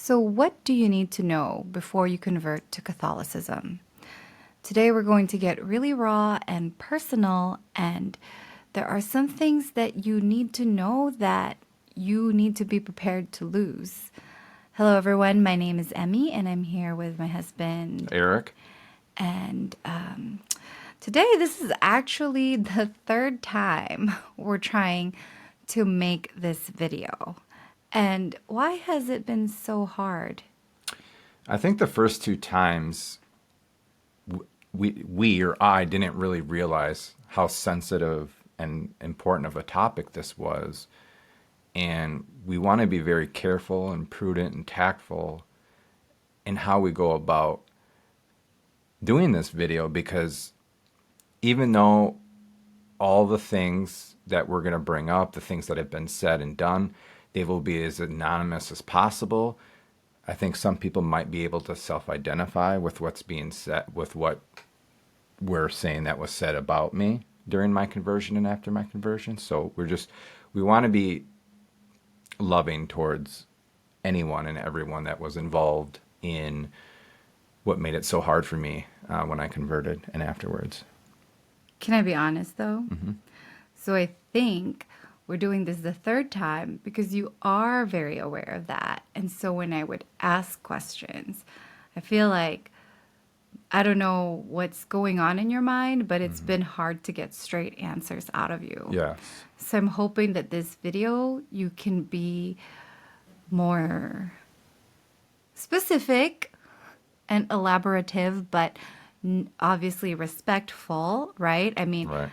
So, what do you need to know before you convert to Catholicism? Today, we're going to get really raw and personal, and there are some things that you need to know that you need to be prepared to lose. Hello, everyone. My name is Emmy, and I'm here with my husband, Eric. and today, this is actually the third time we're trying to make this video. And why has it been so hard? I think the first two times we or I didn't really realize how sensitive and important of a topic this was. And we want to be very careful and prudent and tactful in how we go about doing this video, because even though all the things that we're going to bring up, the things that have been said and done, they will be as anonymous as possible. I think some people might be able to self-identify with what's being said, with what we're saying that was said about me during my conversion and after my conversion. So we want to be loving towards anyone and everyone that was involved in what made it so hard for me when I converted and afterwards. Can I be honest though? So I think we're doing this the third time because you are very aware of that. And so when I would ask questions, I feel like I don't know what's going on in your mind, but it's been hard to get straight answers out of you. Yes. So I'm hoping that this video you can be more specific and elaborative, but obviously respectful, right? I mean, Right.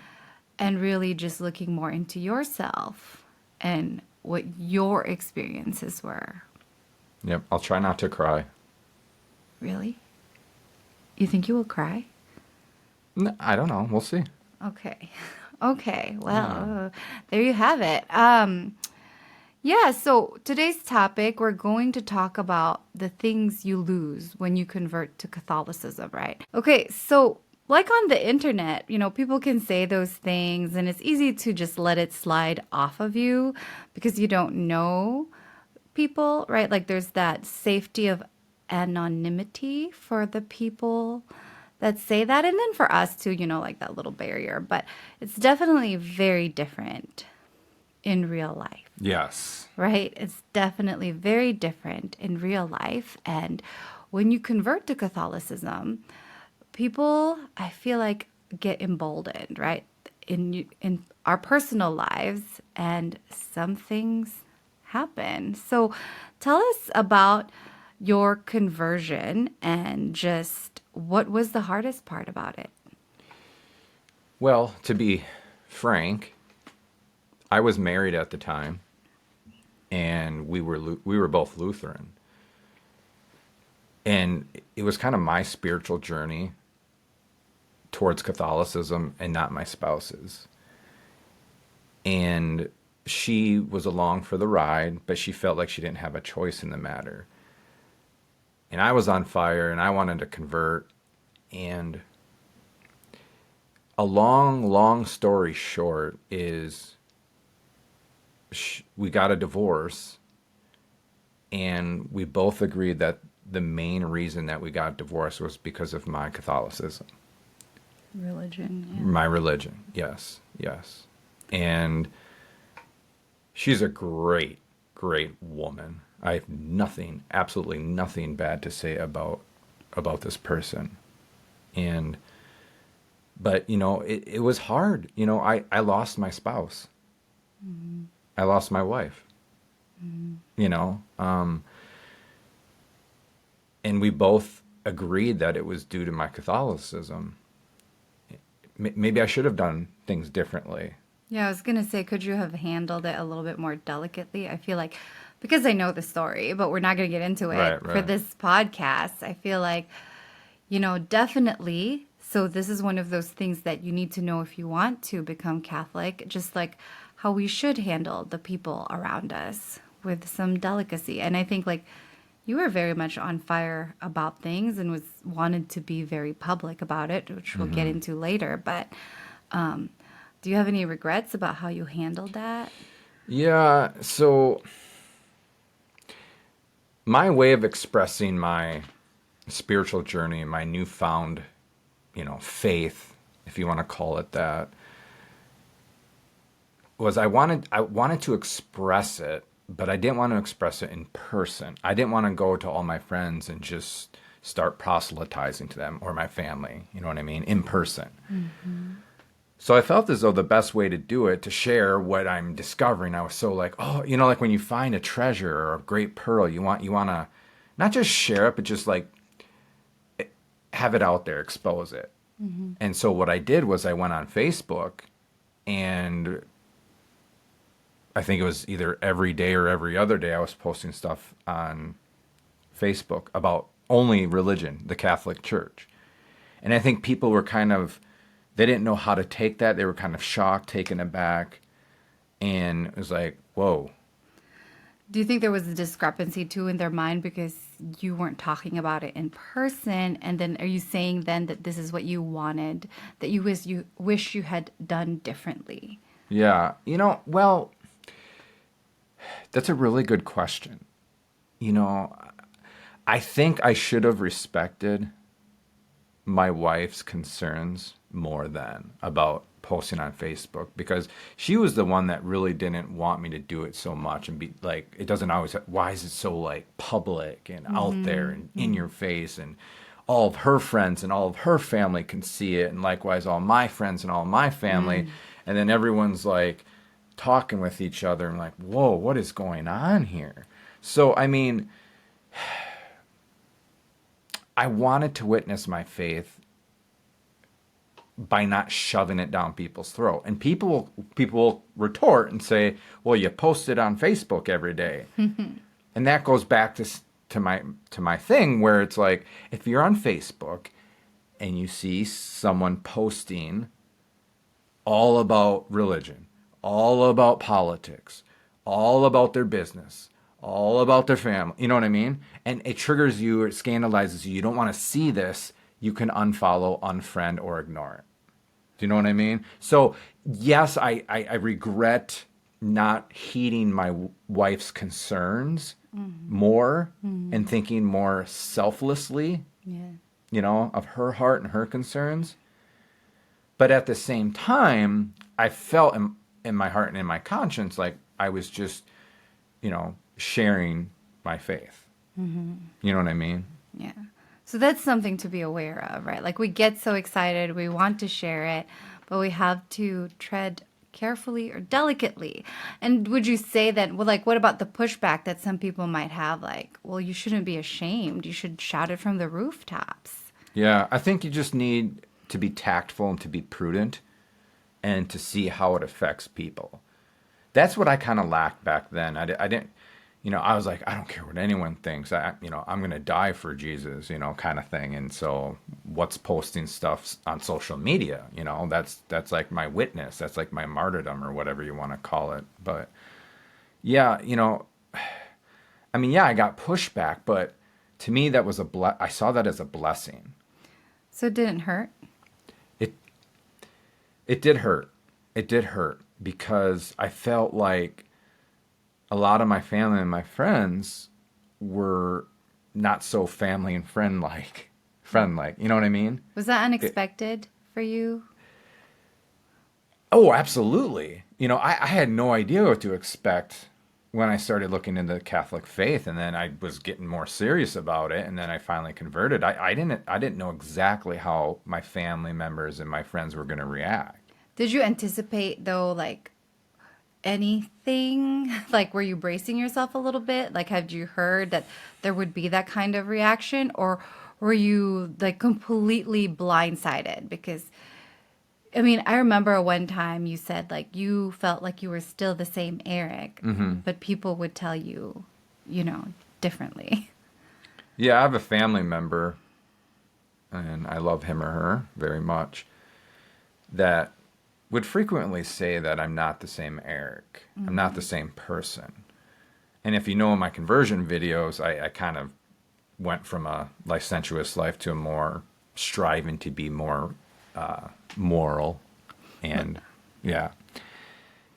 and really just looking more into yourself and what your experiences were. Yep. I'll try not to cry. Really? You think you will cry? I don't know. We'll see. Okay. Okay. Well, there you have it. Yeah, so today's topic, we're going to talk about the things you lose when you convert to Catholicism, right? Okay, so like on the internet, people can say those things and it's easy to just let it slide off of you because you don't know people, right? Like there's that safety of anonymity for the people that say that. And then for us too, like that little barrier. But it's definitely very different in real life, Yes. right? It's definitely very different in real life. And when you convert to Catholicism, people, I feel like, get emboldened, right? In our personal lives, and some things happen. So tell us about your conversion and just what was the hardest part about it? Well, to be frank, I was married at the time, and we were both Lutheran, and it was kind of my spiritual journey towards Catholicism and not my spouse's. And she was along for the ride, but she felt like she didn't have a choice in the matter. And I was on fire, and I wanted to convert. And a long, long story short is we got a divorce, and we both agreed that the main reason that we got divorced was because of my Catholicism. Religion, My religion, yes, yes. And she's a great, great woman. I have nothing, absolutely nothing bad to say about this person. And but it was hard. I lost my spouse. I lost my wife. You know, and we both agreed that it was due to my Catholicism. Maybe I should have done things differently. Yeah, I was going to say, could you have handled it a little bit more delicately? I feel like, because I know the story, but we're not going to get into it Right, for right. this podcast. I feel like, definitely. So, this is one of those things that you need to know if you want to become Catholic, just like how we should handle the people around us with some delicacy. And I think, like, you were very much on fire about things and wanted to be very public about it, which we'll get into later. But do you have any regrets about how you handled that? Yeah, so my way of expressing my spiritual journey, my newfound, faith, if you want to call it that, was I wanted to express it, but I didn't want to express it in person. I didn't want to go to all my friends and just start proselytizing to them or my family, you know what I mean, in person. Mm-hmm. So I felt as though the best way to do it, to share what I'm discovering, I was so like, oh, like when you find a treasure or a great pearl, you want to not just share it, but just like have it out there, expose it. Mm-hmm. And so what I did was I went on Facebook, and I think it was either every day or every other day I was posting stuff on Facebook about only religion, the Catholic Church. And I think people were they didn't know how to take that. They were kind of shocked, taken aback. And it was like, whoa. Do you think there was a discrepancy too in their mind because you weren't talking about it in person? And then are you saying then that this is what you wanted, that you wish you had done differently? Yeah. Well, that's a really good question. You know, I think I should have respected my wife's concerns more than about posting on Facebook, because she was the one that really didn't want me to do it so much and be like, it doesn't always, why is it so like public and out there and in your face, and all of her friends and all of her family can see it, and likewise all my friends and all my family, and then everyone's like talking with each other and like, whoa, what is going on here? So I mean, I wanted to witness my faith by not shoving it down people's throat. And people will retort and say, "Well, you post it on Facebook every day." And that goes back to my thing where it's like, if you're on Facebook and you see someone posting all about religion, all about politics, all about their business, all about their family, you know what I mean? And it triggers you, it scandalizes you. You don't want to see this. You can unfollow, unfriend, or ignore it. Do you know what I mean? So, yes, I regret not heeding my wife's concerns more and thinking more selflessly, Yeah. of her heart and her concerns. But at the same time, I felt in my heart and in my conscience like I was just, sharing my faith. You know what I mean? Yeah. So that's something to be aware of, right? Like we get so excited, we want to share it, but we have to tread carefully or delicately. And would you say that, well, like, what about the pushback that some people might have? Like, well, you shouldn't be ashamed. You should shout it from the rooftops. Yeah, I think you just need to be tactful and to be prudent and to see how it affects people. That's what I kind of lacked back then. I didn't, I was like, I don't care what anyone thinks. I'm going to die for Jesus, kind of thing. And so what's posting stuff on social media, that's like my witness. That's like my martyrdom or whatever you want to call it. But yeah, I mean, yeah, I got pushback, but to me, that was I saw that as a blessing. So it didn't hurt. It, it did hurt. It did hurt because I felt like a lot of my family and my friends were not so family and friend like, you know what I mean? Was that It, unexpected for you? oh, absolutely. I had no idea what to expect when I started looking into the Catholic faith, and then I was getting more serious about it, and then I finally converted. I didn't know exactly how my family members and my friends were going to react. Did you anticipate though, like anything? Like, were you bracing yourself a little bit? Like, had you heard that there would be that kind of reaction, or were you like completely blindsided? Because, I mean, I remember one time you said like you felt like you were still the same Eric, but people would tell you, differently. Yeah, I have a family member, and I love him or her very much, that would frequently say that I'm not the same Eric. I'm not the same person. And if you know in my conversion videos, I kind of went from a licentious life to a more striving to be more moral. And yeah.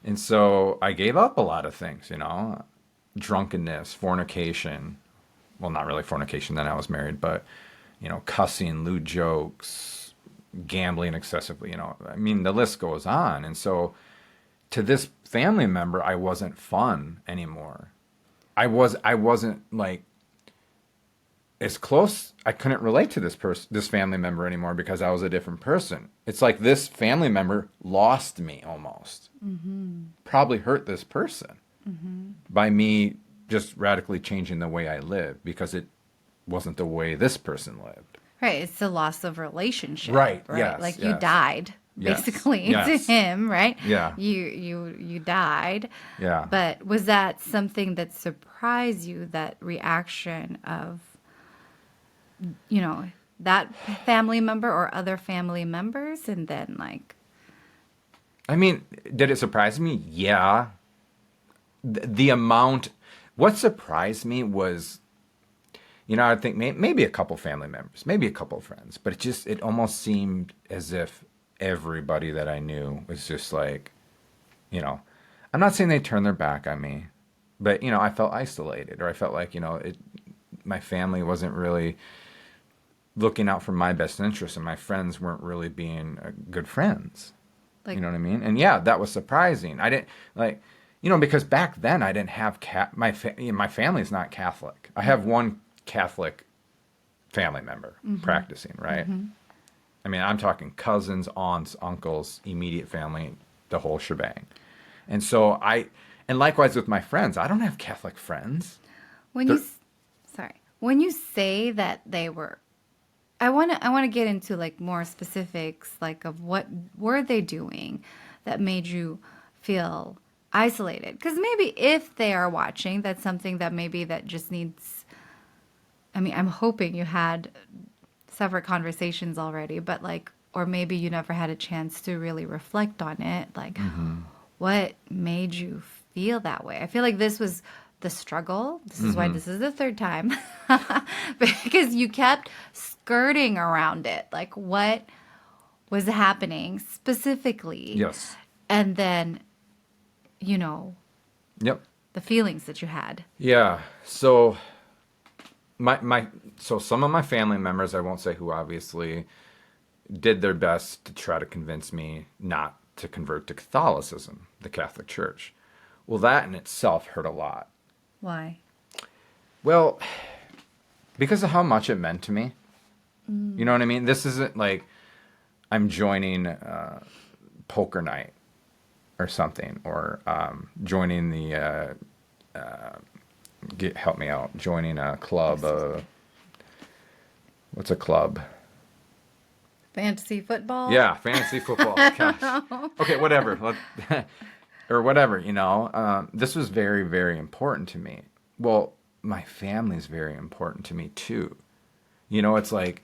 And so I gave up a lot of things, drunkenness, fornication, well, not really fornication, then I was married, but, cussing, lewd jokes, gambling excessively, I mean, the list goes on. And so to this family member, I wasn't fun anymore. I wasn't like as close. I couldn't relate to this family member anymore because I was a different person. It's like this family member lost me almost. Probably hurt this person by me just radically changing the way I live because it wasn't the way this person lived. Right. It's the loss of relationship. Right. Right. Yes. Like you Yes. died Yes. basically to Yes. him, right? Yeah. You died. Yeah. But was that something that surprised you, that reaction of, that family member or other family members? And then like, I mean, did it surprise me? Yeah. The amount. What surprised me was, I think maybe a couple family members, maybe a couple friends, but it almost seemed as if everybody that I knew was just like, I'm not saying they turned their back on me, but, I felt isolated, or I felt like, my family wasn't really looking out for my best interest, and my friends weren't really being good friends. like, You know what I mean? And yeah, that was surprising. I didn't like, because back then I didn't have my family's not Catholic. I have one Catholic family member practicing, right? I mean, I'm talking cousins, aunts, uncles, immediate family, the whole shebang. And so and likewise with my friends, I don't have Catholic friends. when They're- you, sorry, when you say that they were, I want to get into like more specifics, like of what were they doing that made you feel isolated? Because maybe if they are watching, that's something that maybe that just needs, I mean, I'm hoping you had separate conversations already, but like, or maybe you never had a chance to really reflect on it. Like, what made you feel that way? I feel like this was the struggle. This is why this is the third time, because you kept skirting around it. Like, what was happening specifically? Yes. And then, Yep. the feelings that you had. Yeah. So so some of my family members, I won't say who, obviously, did their best to try to convince me not to convert to Catholicism, the Catholic Church. Well, that in itself hurt a lot. Why? Well, because of how much it meant to me. You know what I mean? This isn't like I'm joining poker night or something, or joining the help me out, joining a club. What's a club? Fantasy football? Yeah, fantasy football. Gosh. Okay, whatever. Or whatever, This was very, very important to me. Well, my family's very important to me too. It's like,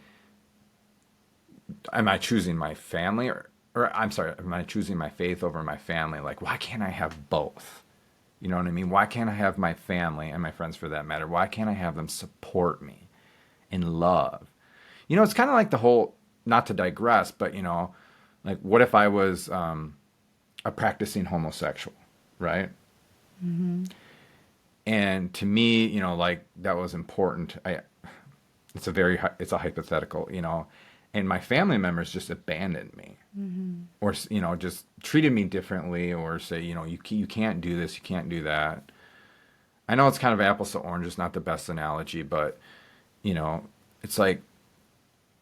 am I choosing my family or I'm sorry, am I choosing my faith over my family? Like, why can't I have both? You know what I mean? Why can't I have my family and my friends, for that matter? Why can't I have them support me in love? It's kind of like the whole, not to digress, but, like, what if I was a practicing homosexual, right? And to me, like, that was important. It's a hypothetical, and my family members just abandoned me, or, just treated me differently, or say, you can't do this, you can't do that. I know it's kind of apples to oranges, not the best analogy, but, it's like,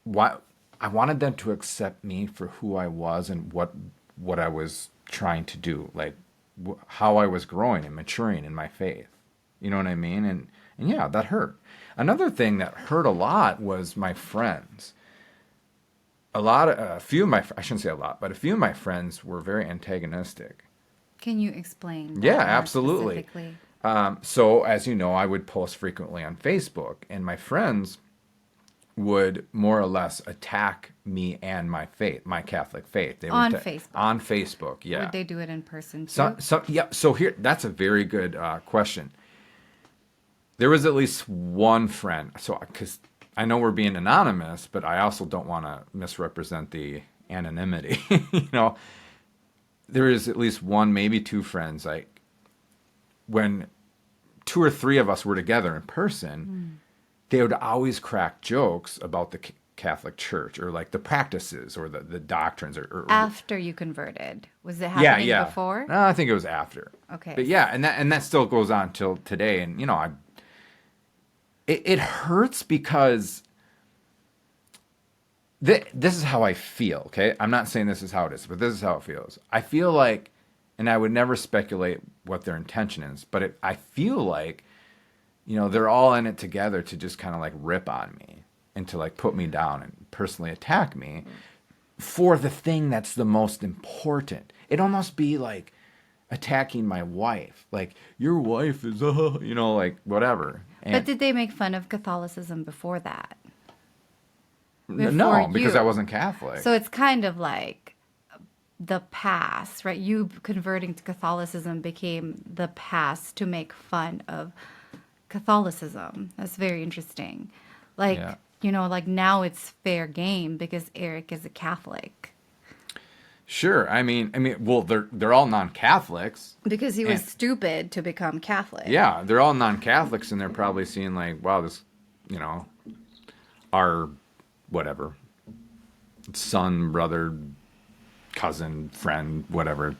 why I wanted them to accept me for who I was and what I was trying to do, like how I was growing and maturing in my faith. You know what I mean? And yeah, that hurt. Another thing that hurt a lot was my friends. A few of my, I shouldn't say a lot, but a few of my friends were very antagonistic. Can you explain that Yeah, more absolutely. specifically? So as you know, I would post frequently on Facebook, and my friends would more or less attack me and my faith, my Catholic faith. They On would Facebook? On Facebook, yeah. Would they do it in person too? So here, that's a very good question. There was at least one friend. So, because I know we're being anonymous, but I also don't want to misrepresent the anonymity. There is at least one, maybe two friends. Like, when two or three of us were together in person, they would always crack jokes about the Catholic Church or like the practices or the doctrines or After you converted. Was it yeah, happening yeah. before? No, I think it was after. Okay. But yeah, and that still goes on till today. And you know, it hurts because this is how I feel. Okay, I'm not saying this is how it is, but this is how it feels. I feel like, and I would never speculate what their intention is, but I feel like, you know, they're all in it together to just kind of like rip on me and to like put me down and personally attack me for the thing that's the most important. It'd almost be like attacking my wife. Like, your wife is, you know, like whatever. But And did they make fun of Catholicism before that? Before no, because I you? wasn't Catholic. So it's kind of like the past, right? You converting to Catholicism became the past to make fun of Catholicism. That's very interesting. Yeah. Like, you know, like now it's fair game because Eric is a Catholic. Sure. I mean, well, they're all non-Catholics, Because he was and stupid to become Catholic. yeah, they're all non-Catholics, and they're probably seeing like, wow, this, you know, our whatever son, brother, cousin, friend, whatever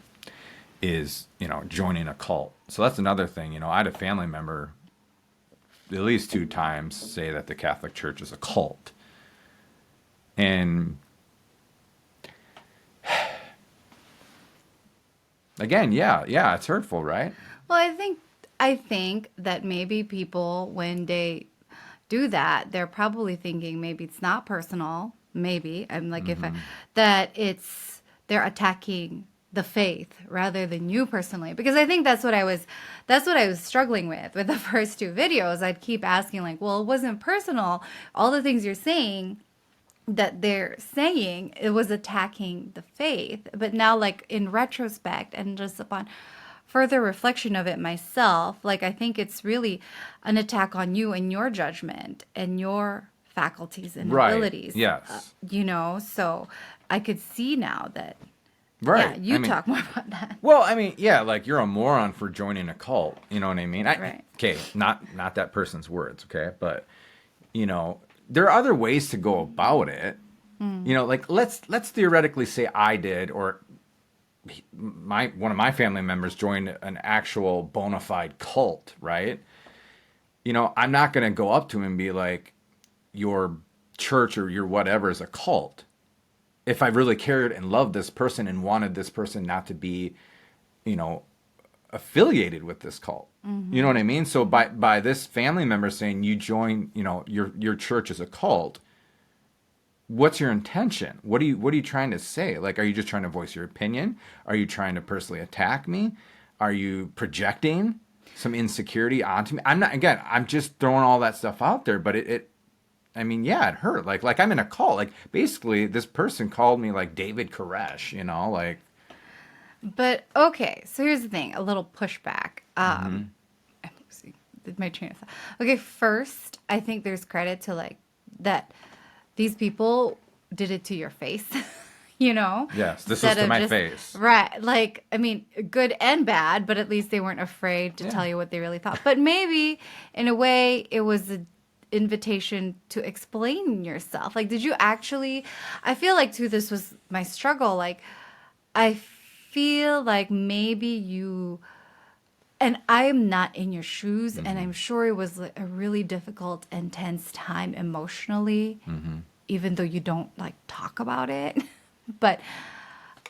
is, you know, joining a cult. So that's another thing. You know, I had a family member at least 2 times say that the Catholic Church is a cult, and again, yeah, it's hurtful, right? Well, I think that maybe people when they do that, they're probably thinking maybe it's not personal. Maybe I'm like if I Mm-hmm. that it's they're attacking the faith rather than you personally because I think that's what I was struggling with the first two videos. I'd keep asking like, well, it wasn't personal. All the things you're saying that they're saying it was attacking the faith, but now like in retrospect and just upon further reflection of it myself, like I think it's really an attack on you and your judgment and your faculties and Right. abilities, Yes. so I could see now that yeah, Right. I you mean, talk more about that. well, I mean, yeah, like you're a moron for joining a cult. You know what I mean? Right. Okay, not that person's words, okay, but you know, there are other ways to go about it. You know, like let's theoretically say I did, or my one of my family members joined an actual bona fide cult, right? You know, I'm not going to go up to him and be like, your church or your whatever is a cult. If I really cared and loved this person and wanted this person not to be, you know, affiliated with this cult. You know what I mean? So by this family member saying you join, you know, your church is a cult, what's your intention? What are you trying to say? Like, are you just trying to voice your opinion? Are you trying to personally attack me? Are you projecting some insecurity onto me? I'm just throwing all that stuff out there, but it I mean, yeah, it hurt. Like I'm in a cult. Like basically this person called me like David Koresh, you know, like But okay, so here's the thing, a little pushback. mhm. I'm losing my train of thought. Okay, first, I think there's credit to like that these people did it to your face, Yes, this was instead to of my just face. right. Like, I mean, good and bad, but at least they weren't afraid to Yeah. tell you what they really thought. But maybe in a way, it was an invitation to explain yourself. Like, did you actually? I feel like too, this was my struggle. Like, I feel like maybe you, and I'm not in your shoes, and Mhm. I'm sure it was like a really difficult, intense time emotionally, Mhm. even though you don't like talk about it. But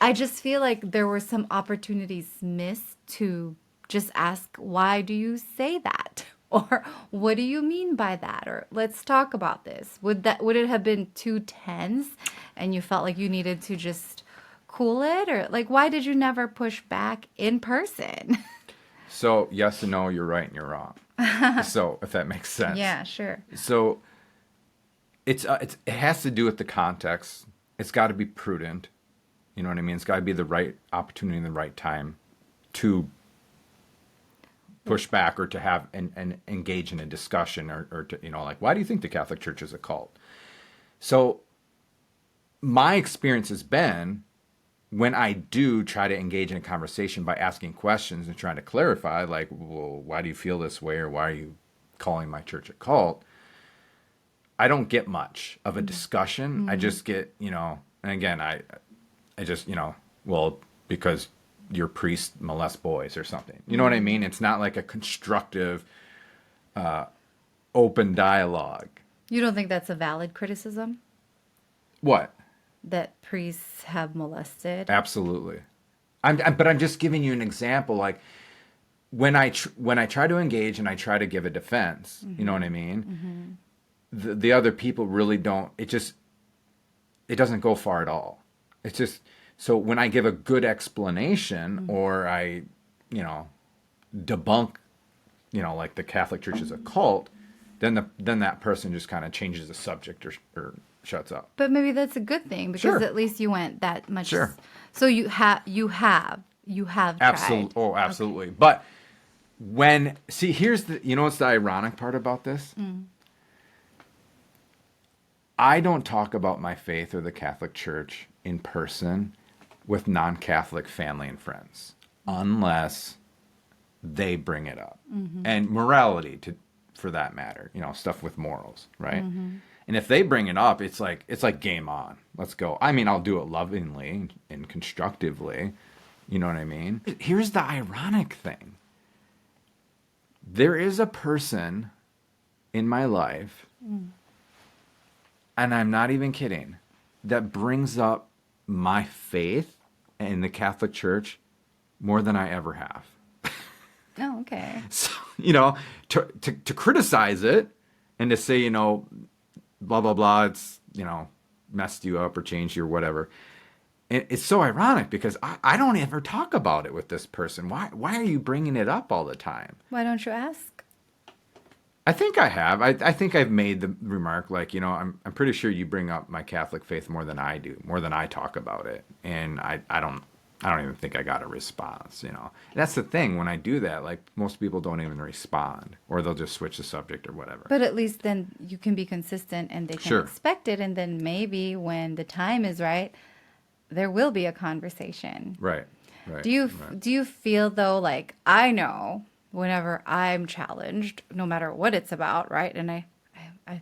I just feel like there were some opportunities missed to just ask, why do you say that? Or what do you mean by that? Or let's talk about this. Would it have been too tense and you felt like you needed to just cool it? Or like why did you never push back in person? So, yes and no, you're right and you're wrong. So, if that makes sense. Yeah, sure. So, it has to do with the context. It's got to be prudent. You know what I mean? It's got to be the right opportunity and the right time to push back or to have and engage in a discussion or to, you know, like, why do you think the Catholic Church is a cult? So, my experience has been when I do try to engage in a conversation by asking questions and trying to clarify, like, well, why do you feel this way or why are you calling my church a cult? I don't get much of a discussion. I just get, and again, I just, well, because your priest molests boys or something. You know what I mean? It's not like a constructive, open dialogue. You don't think that's a valid criticism? What? That priests have molested? Absolutely. But I'm just giving you an example. Like when when I try to engage and I try to give a defense, you know what I mean? The other people really don't. It doesn't go far at all. It's just so when I give a good explanation or I, debunk, like the Catholic Church is a cult, then that person just kind of changes the subject or shuts up. But maybe that's a good thing because Sure. at least you went that much. Sure. So you have Absolutely. tried. Oh, absolutely. But here's what's the ironic part about this? I don't talk about my faith or the Catholic Church in person with non-Catholic family and friends unless they bring it up. And morality for that matter, stuff with morals, right? And if they bring it up, it's like game on. Let's go. I mean, I'll do it lovingly and constructively. You know what I mean? Here's the ironic thing. There is a person in my life, and I'm not even kidding, that brings up my faith in the Catholic Church more than I ever have. Oh, okay. So, to criticize it and to say, blah, blah, blah, it's, messed you up or changed you or whatever. It's so ironic because I don't ever talk about it with this person. Why are you bringing it up all the time? Why don't you ask? I think I have. I think I've made the remark like, I'm pretty sure you bring up my Catholic faith more than I do, more than I talk about it. And I don't even think I got a response, And that's the thing. When I do that, like most people don't even respond or they'll just switch the subject or whatever. But at least then you can be consistent and they can Sure. expect it. And then maybe when the time is right, there will be a conversation. Right. Right. Do you right. do you feel though, like, I know whenever I'm challenged, no matter what it's about, right? And I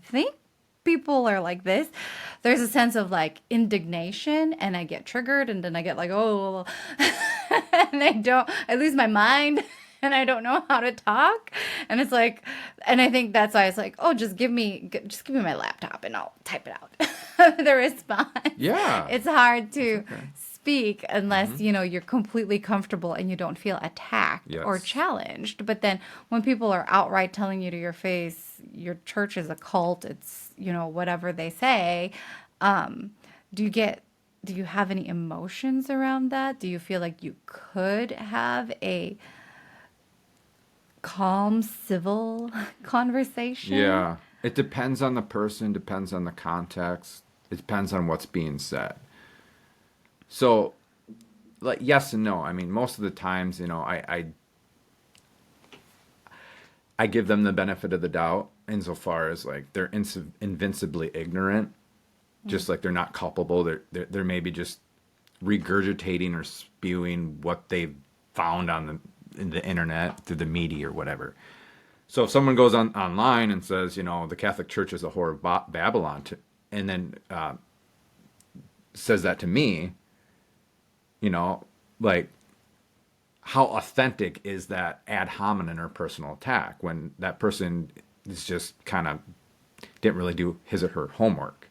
think people are like this. There's a sense of like indignation and I get triggered and then I get like, oh, and I lose my mind and I don't know how to talk. And it's like, and I think that's why it's like, oh, just give me my laptop and I'll type it out. The response. Yeah. It's hard to speak unless, you're completely comfortable and you don't feel attacked or Yes. challenged. But then when people are outright telling you to your face, your church is a cult, it's, whatever they say, do you have any emotions around that? Do you feel like you could have a calm, civil conversation? Yeah. It depends on the person, depends on the context. It depends on what's being said. So, like, yes and no. I mean, most of the times, I give them the benefit of the doubt insofar as, like, they're invincibly ignorant. Just like they're not culpable. They're maybe just regurgitating or spewing what they've found in the internet through the media or whatever. So if someone goes online and says, the Catholic Church is a whore of Babylon, and then says that to me, like, how authentic is that ad hominem or personal attack when that person is just kind of didn't really do his or her homework?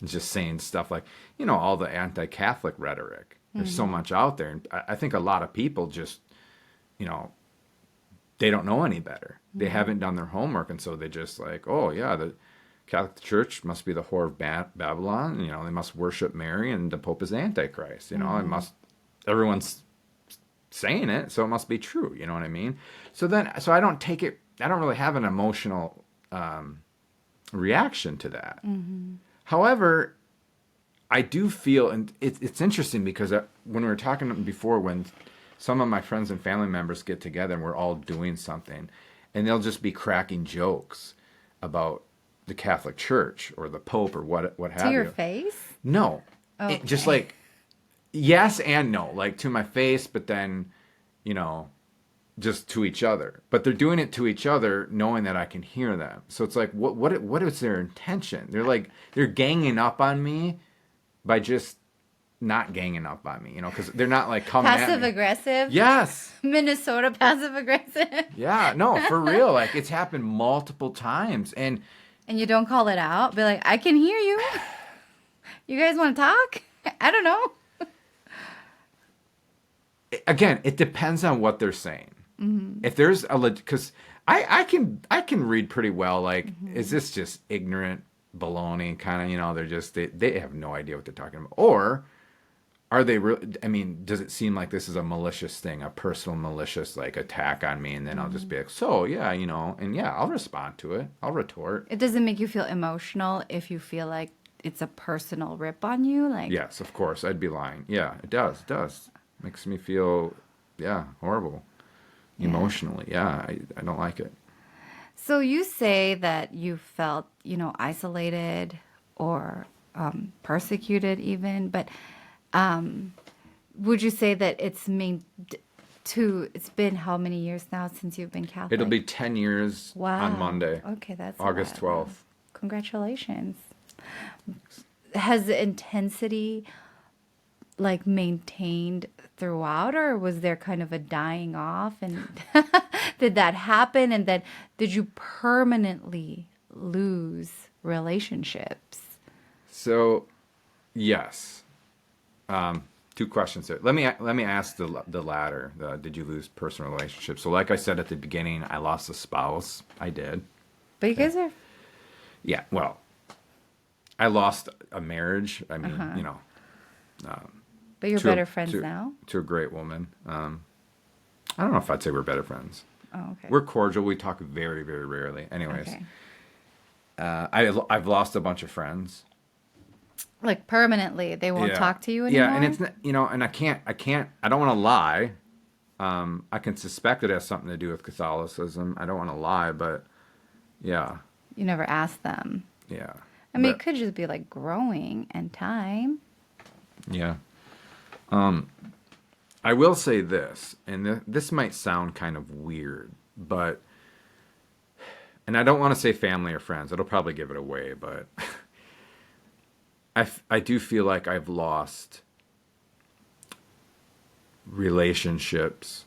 It's just saying stuff like, all the anti-Catholic rhetoric. There's so much out there. And I think a lot of people just, they don't know any better. They haven't done their homework. And so they just like, oh, yeah, the Catholic Church must be the whore of Babylon. They must worship Mary and the Pope is Antichrist. Everyone's saying it, so it must be true. You know what I mean? So I don't take it, I don't really have an emotional reaction to that. However, I do feel, and it's interesting because when we were talking before, when some of my friends and family members get together and we're all doing something, and they'll just be cracking jokes about the Catholic Church or the Pope or what have you. To your face? No. Okay. Just like, yes and no. Like, to my face, but then, just to each other, but they're doing it to each other knowing that I can hear them. So it's like, what is their intention? They're ganging up on me by just not ganging up on me, because they're not like coming at Passive me. aggressive. Yes. Minnesota passive aggressive. Yeah, no, for real. Like, it's happened multiple times. And And you don't call it out. Be like, I can hear you. You guys want to talk? I don't know. again, it depends on what they're saying. If there's because I can read pretty well. Like, is this just ignorant baloney kind of? They have no idea what they're talking about, or are they real? I mean, does it seem like this is a malicious thing, a personal malicious like attack on me? And then I'll just be like, so yeah, and yeah, I'll respond to it. I'll retort. It doesn't make you feel emotional if you feel like it's a personal rip on you. Like, Yes, of course, I'd be lying. Yeah, it does. It does. Makes me feel, yeah, horrible. Yeah. Emotionally. Yeah, I don't like it. So you say that you felt, isolated or persecuted even, but would you say that it's been how many years now since you've been Catholic? It'll be 10 years on Monday, Okay, that's August a lot. 12th. Congratulations. Has the intensity like maintained throughout, or was there kind of a dying off, and did that happen, and then did you permanently lose relationships? So, yes. Two questions there. Let me ask the latter. Did you lose personal relationships? So, like I said at the beginning, I lost a spouse. I did. But you guys are Yeah. Well, I lost a marriage. I mean, but you're to a- better friends to, now. to a great woman. I don't know if I'd say we're better friends. Oh, okay. We're cordial. We talk very, very rarely. Anyways, Okay. I've lost a bunch of friends. Like permanently, they won't talk to you anymore. Yeah, and it's not, and I don't want to lie. I can suspect it has something to do with Catholicism. I don't want to lie, but yeah, You never ask them. yeah. I mean, But- it could just be like growing and time. yeah. I will say this, and this might sound kind of weird, but, and I don't want to say family or friends. It'll probably give it away, but I do feel like I've lost relationships,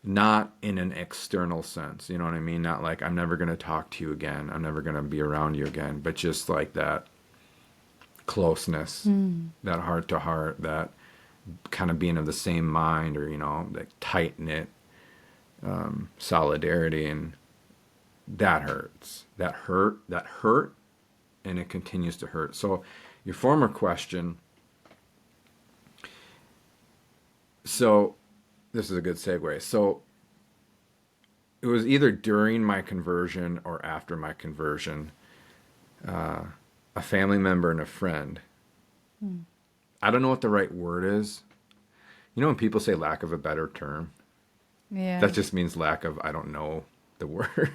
not in an external sense. You know what I mean? Not like I'm never going to talk to you again. I'm never going to be around you again, but just like that closeness, that heart to heart, that kind of being of the same mind, or like tight knit solidarity, and that hurts. That hurt, and it continues to hurt. So, your former question. So, this is a good segue. So, it was either during my conversion or after my conversion. A family member and a friend. I don't know what the right word is. When people say lack of a better term, Yeah. that just means lack of, I don't know the word.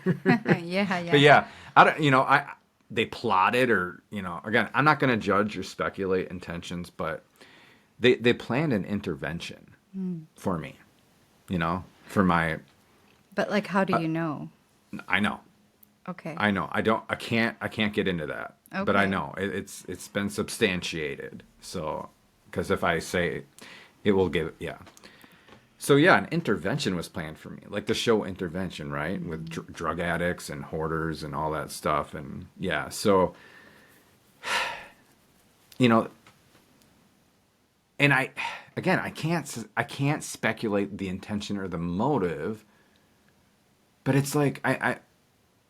Yeah. But yeah, I don't, they plotted, or, again, I'm not going to judge or speculate intentions, but they planned an intervention for me, for my, But like, how do you know? I know. Okay. I know. I can't get into that. But I Okay. know it's been substantiated. So, because if I say it will give, yeah. So yeah, an intervention was planned for me, like the show Intervention, right? With drug addicts and hoarders and all that stuff. And yeah, so, and I can't speculate the intention or the motive, but it's like,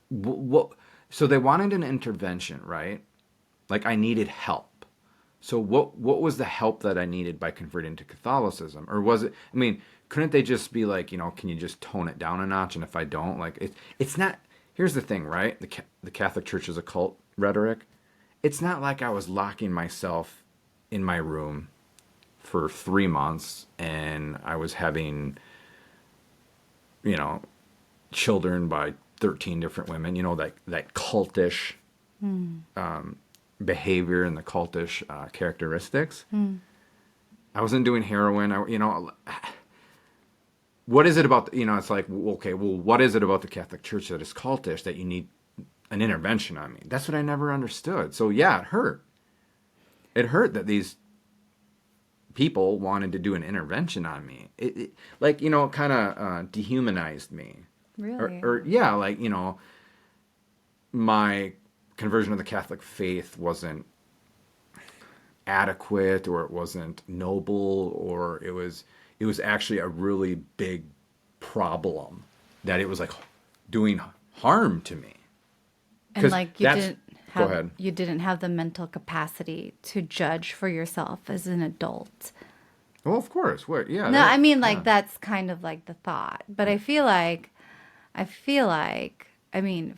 what, so they wanted an intervention, right? Like, I needed help. So what was the help that I needed by converting to Catholicism? Or was it, I mean, couldn't they just be like, can you just tone it down a notch? And if I don't, like, it's not, here's the thing, right? The Catholic Church is a cult rhetoric. It's not like I was locking myself in my room for 3 months and I was having, children by 13 different women, that cultish behavior and the cultish characteristics. I wasn't doing heroin. what is it about, it's like, okay, well, what is it about the Catholic Church that is cultish that you need an intervention on me? That's what I never understood. So yeah, it hurt. It hurt that these people wanted to do an intervention on me. It like, it kind of dehumanized me. Really? Or yeah, like, my conversion of the Catholic faith wasn't adequate, or it wasn't noble, or it was actually a really big problem, that it was like doing harm to me. And Because like that's, go ahead. you didn't have the mental capacity to judge for yourself as an adult. Well, of course. What? Yeah. No, I mean Yeah. like that's kind of like the thought. But I mean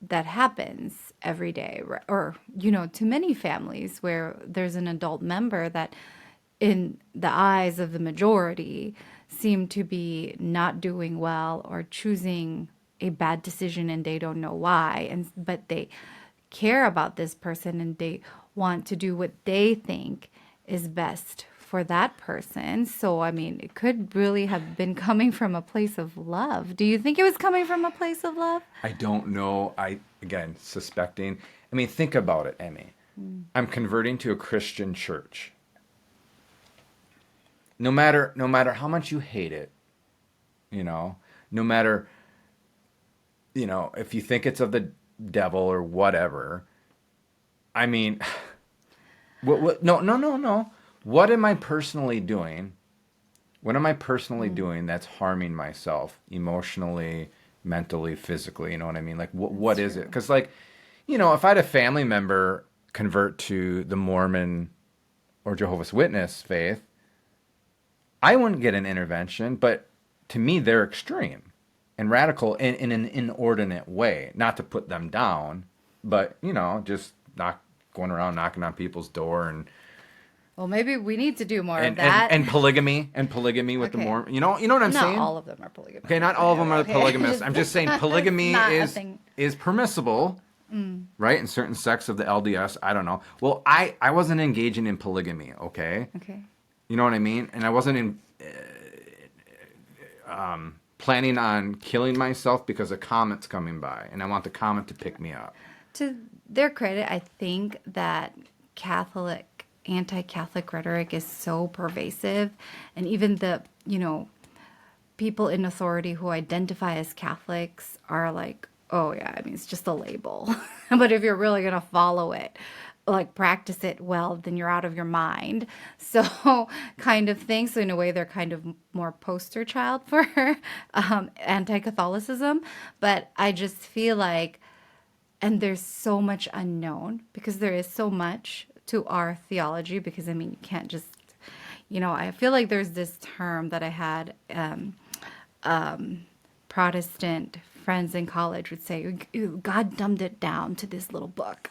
that happens every day, or to many families where there's an adult member that in the eyes of the majority seem to be not doing well or choosing a bad decision, and they don't know why, and but they care about this person and they want to do what they think is best for that person. So I mean, it could really have been coming from a place of love. Do you think it was coming from a place of love? I don't know. Again, suspecting. I mean, think about it, Emmy. I'm converting to a Christian church. No matter how much you hate it, no matter, if you think it's of the devil or whatever. I mean, what, no, no, no, no. What am I personally doing? What am I personally doing that's harming myself emotionally, mentally, physically? You know what I mean? Like, what is it? Because, like, if I had a family member convert to the Mormon or Jehovah's Witness faith, I wouldn't get an intervention. But to me, they're extreme and radical in an inordinate way. Not to put them down, but, just not going around knocking on people's door and Well, maybe we need to do more of and, that. and polygamy with the Okay. Mormon. You know what I'm Not saying? all of them are polygamous. Okay, not all of them are Okay. polygamous. I'm just saying polygamy Not a is thing. permissible, right? In certain sects of the LDS, I don't know. Well, I wasn't engaging in polygamy, okay? Okay. You know what I mean? And I wasn't planning on killing myself because a comet's coming by, and I want the comet to pick me up. To their credit, I think that anti-Catholic rhetoric is so pervasive, and even the, people in authority who identify as Catholics are like, oh yeah, I mean, it's just a label. But if you're really going to follow it, like practice it well, then you're out of your mind. So kind of thing. So in a way, they're kind of more poster child for anti-Catholicism. But I just feel like, and there's so much unknown because there is so much to our theology, because I mean, you can't just, I feel like there's this term that I had, Protestant friends in college would say, God dumbed it down to this little book,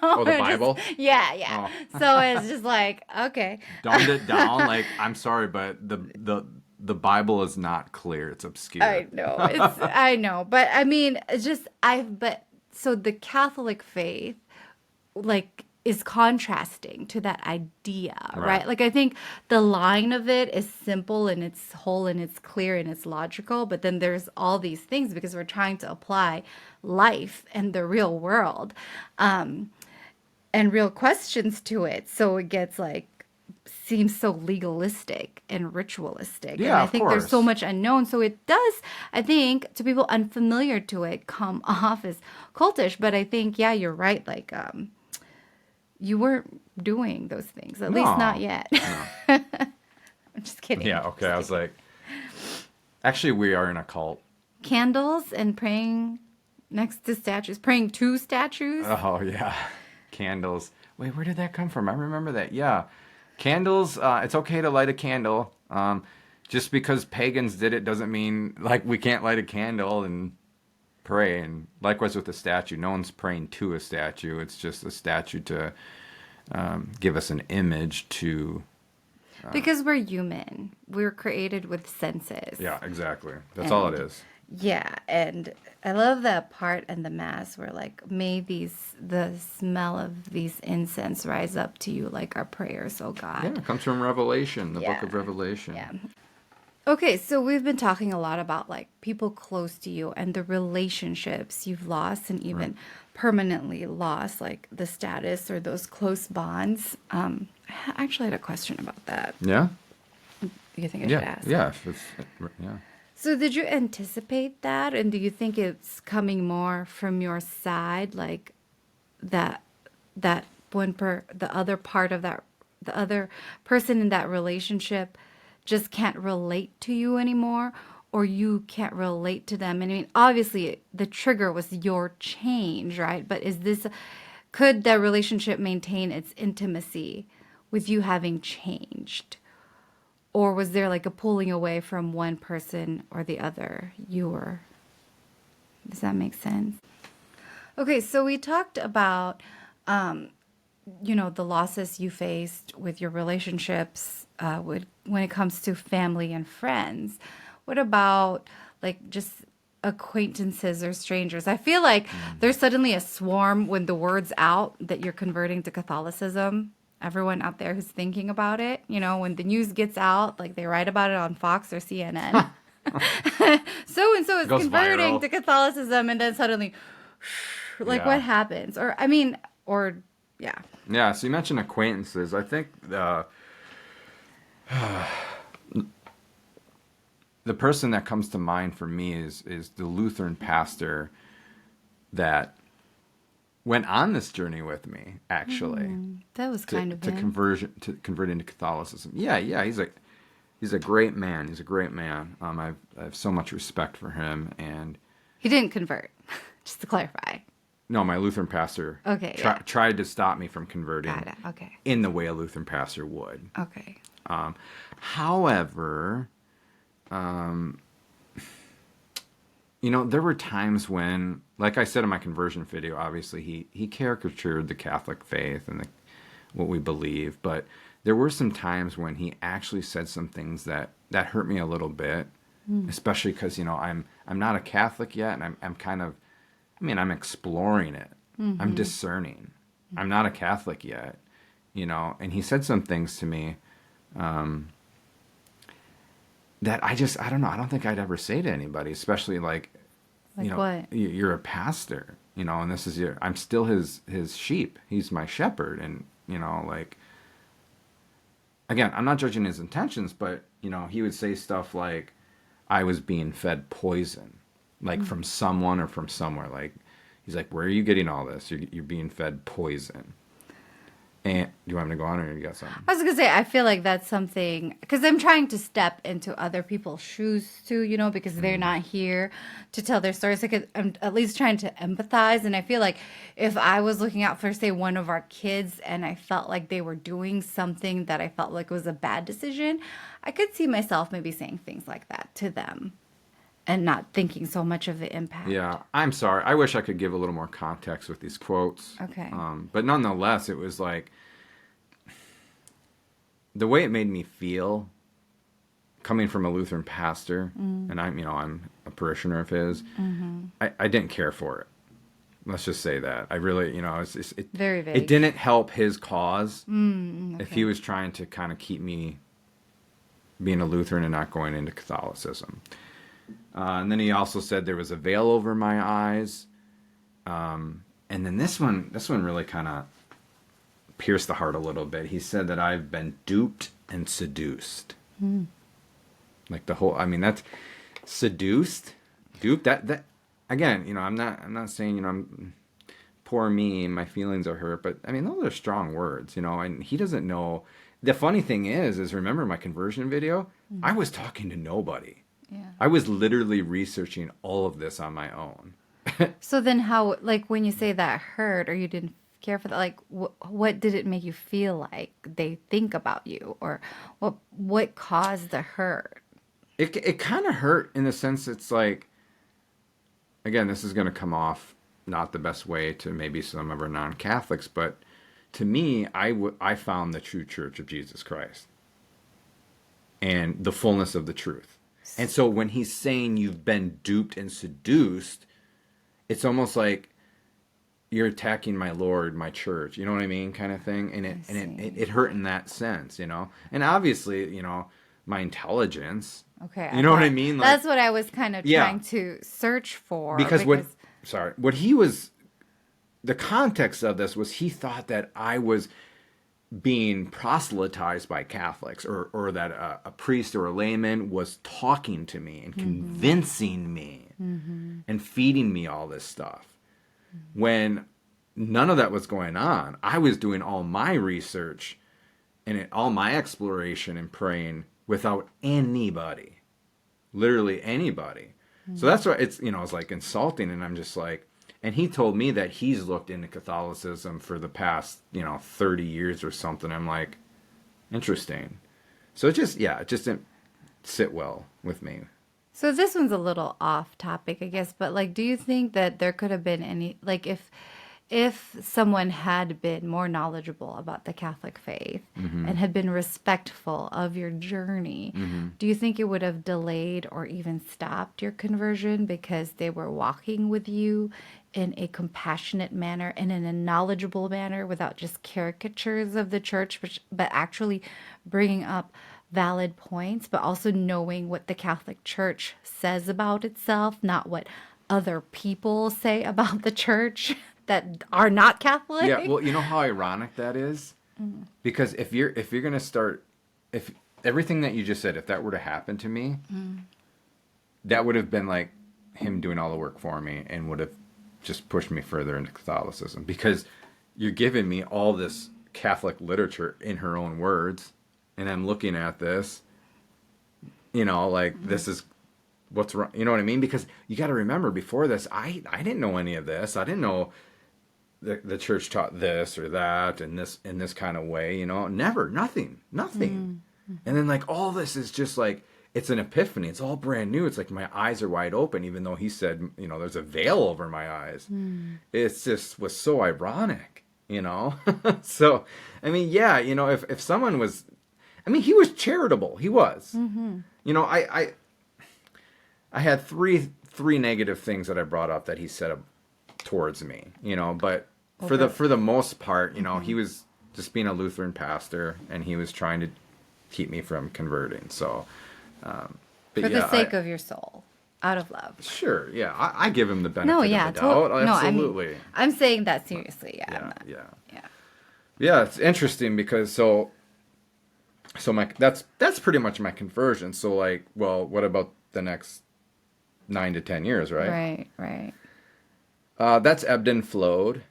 Oh, the Just- Bible? yeah, yeah. Oh. So it's just like, okay. Dumbed it down. Like, I'm sorry, but the Bible is not clear. It's obscure. I know, but I mean, it's just, but so the Catholic faith, like, is contrasting to that idea, right? Like, I think the line of it is simple and it's whole and it's clear and it's logical, but then there's all these things because we're trying to apply life and the real world, and real questions to it. So it gets like, seems so legalistic and ritualistic. Yeah, and I of think there's so course. much unknown. So it does, I think, to people unfamiliar to it, come off as cultish. But I think, yeah, you're right. Like, you weren't doing those things, at least not No. yet. No. I'm just kidding. Yeah, okay. I was like, actually, we are in a cult. Candles and praying next to statues, praying to statues. Oh, yeah. Candles. Wait, where did that come from? I remember that. Yeah. Candles, it's okay to light a candle. Just because pagans did it doesn't mean, like, we can't light a candle and pray. And likewise with the statue. No one's praying to a statue. It's just a statue to give us an image to... Because we're human. We're created with senses. Yeah, exactly. That's all it And- is. Yeah, and I love that part in the mass where like, may the smell of these incense rise up to you like our prayers, oh God. Yeah, it comes from Revelation, the book Yeah. of Revelation. Yeah. Okay, so we've been talking a lot about like people close to you and the relationships you've lost and Right. even permanently lost, like the status or those close bonds. I actually had a question about that. Yeah. Do you think I should Yeah. ask? Yeah. If it's, yeah. So did you anticipate that? And do you think it's coming more from your side, like that that the other part of that the other person in that relationship just can't relate to you anymore, or you can't relate to them? And I mean, obviously the trigger was your change, right? But could the relationship maintain its intimacy with you having changed? Or was there like a pulling away from one person or the other? Does that make sense? Okay, so we talked about, the losses you faced with your relationships when it comes to family and friends. What about like just acquaintances or strangers? I feel like there's suddenly a swarm when the word's out that you're converting to Catholicism. Everyone out there who's thinking about it, when the news gets out, like they write about it on Fox or CNN. So and so is Goes converting viral. to Catholicism, and then suddenly, like, what Yeah. happens? Or, I mean, or, yeah. Yeah. So you mentioned acquaintances. I think the person that comes to mind for me is the Lutheran pastor that went on this journey with me, actually, That was to kind of to him. conversion to convert into Catholicism. Yeah, yeah, he's a great man. He's a great man. I have so much respect for him. And He didn't convert, just to clarify. no, my Lutheran pastor Okay, yeah. tried to stop me from Got converting it. Okay. in the way a Lutheran pastor would. Okay. However, there were times when, like I said in my conversion video, obviously he caricatured the Catholic faith and what we believe, but there were some times when he actually said some things that hurt me a little bit, especially because I'm not a Catholic yet, and I'm kind of, I'm exploring it, I'm discerning, I'm not a Catholic yet, and he said some things to me that I don't know, I don't think I'd ever say to anybody, especially like, Like what? you're a pastor, and this is I'm still his sheep. He's my shepherd. And, like, again, I'm not judging his intentions, but, he would say stuff like I was being fed poison, like from someone or from somewhere. Like, he's like, where are you getting all this? You're being fed poison. And do you want me to go on, or you got something? I was gonna say, I feel like that's something because I'm trying to step into other people's shoes too, because they're not here to tell their stories. Like I'm at least trying to empathize, and I feel like if I was looking out for, say, one of our kids, and I felt like they were doing something that I felt like was a bad decision, I could see myself maybe saying things like that to them, and not thinking so much of the impact. Yeah, I'm sorry. I wish I could give a little more context with these quotes. Okay. But nonetheless, it was like the way it made me feel coming from a Lutheran pastor, and I'm a parishioner of his. I didn't care for it. Let's just say that. I really, Very it vague. didn't help his cause if he Okay. was trying to kind of keep me being a Lutheran and not going into Catholicism. And then he also said there was a veil over my eyes. And then this one really kind of pierced the heart a little bit. He said that I've been duped and seduced. Like that's seduced, duped. That again, I'm not saying, I'm poor me, my feelings are hurt, but those are strong words, and he doesn't know. The funny thing is remember my conversion video? I was talking to nobody. Yeah. I was literally researching all of this on my own. So then how, like when you say that hurt or you didn't care for that, like what did it make you feel like they think about you, or what caused the hurt? It kind of hurt in the sense it's like, again, this is going to come off not the best way to maybe some of our non-Catholics, but to me, I found the true Church of Jesus Christ and the fullness of the truth. And so when he's saying you've been duped and seduced, it's almost like you're attacking my Lord, my church. You know what I mean, kind of thing. And it hurt in that sense, And obviously, my intelligence, Okay, You know what I mean? Like, that's what I was kind of yeah, trying to search for because because what he was, the context of this was he thought that I was being proselytized by Catholics, or that a priest or a layman was talking to me and mm-hmm, convincing me mm-hmm, and feeding me all this stuff. When none of that was going on, I was doing all my research and all my exploration and praying without anybody, literally anybody. So mm-hmm. that's why it's like insulting, and I'm just like, and he told me that he's looked into Catholicism for the past 30 years or something. I'm like, interesting. So it just didn't sit well with me. So this one's a little off topic, I guess, but like, do you think that there could have been any, like, if someone had been more knowledgeable about the Catholic faith Mm-hmm. and had been respectful of your journey, Mm-hmm. do you think it would have delayed or even stopped your conversion because they were walking with you in a compassionate manner and in a knowledgeable manner without just caricatures of the church, but actually bringing up valid points, but also knowing what the Catholic Church says about itself, not what other people say about the church that are not Yeah, Catholic? well, you know how ironic that is? Because if you're gonna start, if everything that you just said, if that were to happen to me, that would have been like him doing all the work for me and would have just pushed me further into Catholicism. Because you're giving me all this Catholic literature in her own words, and I'm looking at this, like this is what's wrong. You know what I mean? Because you got to remember, before this, I didn't know any of this. I didn't know the church taught this or that and this in this kind of way. Never, nothing. And then like all this is just like, it's an epiphany. It's all brand new. It's like my eyes are wide open, even though he said, there's a veil over my eyes. It's just was so ironic. So, I mean, yeah, if someone was, I mean, he was charitable. He was. Mm-hmm. I had three negative things that I brought up that he said towards me, but Over. for the most part, Mm-hmm. he was just being a Lutheran pastor, and he was trying to keep me from converting. So, but For the yeah, sake of your soul, out of love. sure, yeah, I give him the No, benefit of yeah, the doubt. no, I mean, Absolutely. I'm saying that seriously. Yeah, I'm Yeah, not. yeah, Yeah. yeah. It's interesting because so my that's pretty much my conversion. So like, well, what about the next 9 to 10 years, right? Right, right. That's ebbed and flowed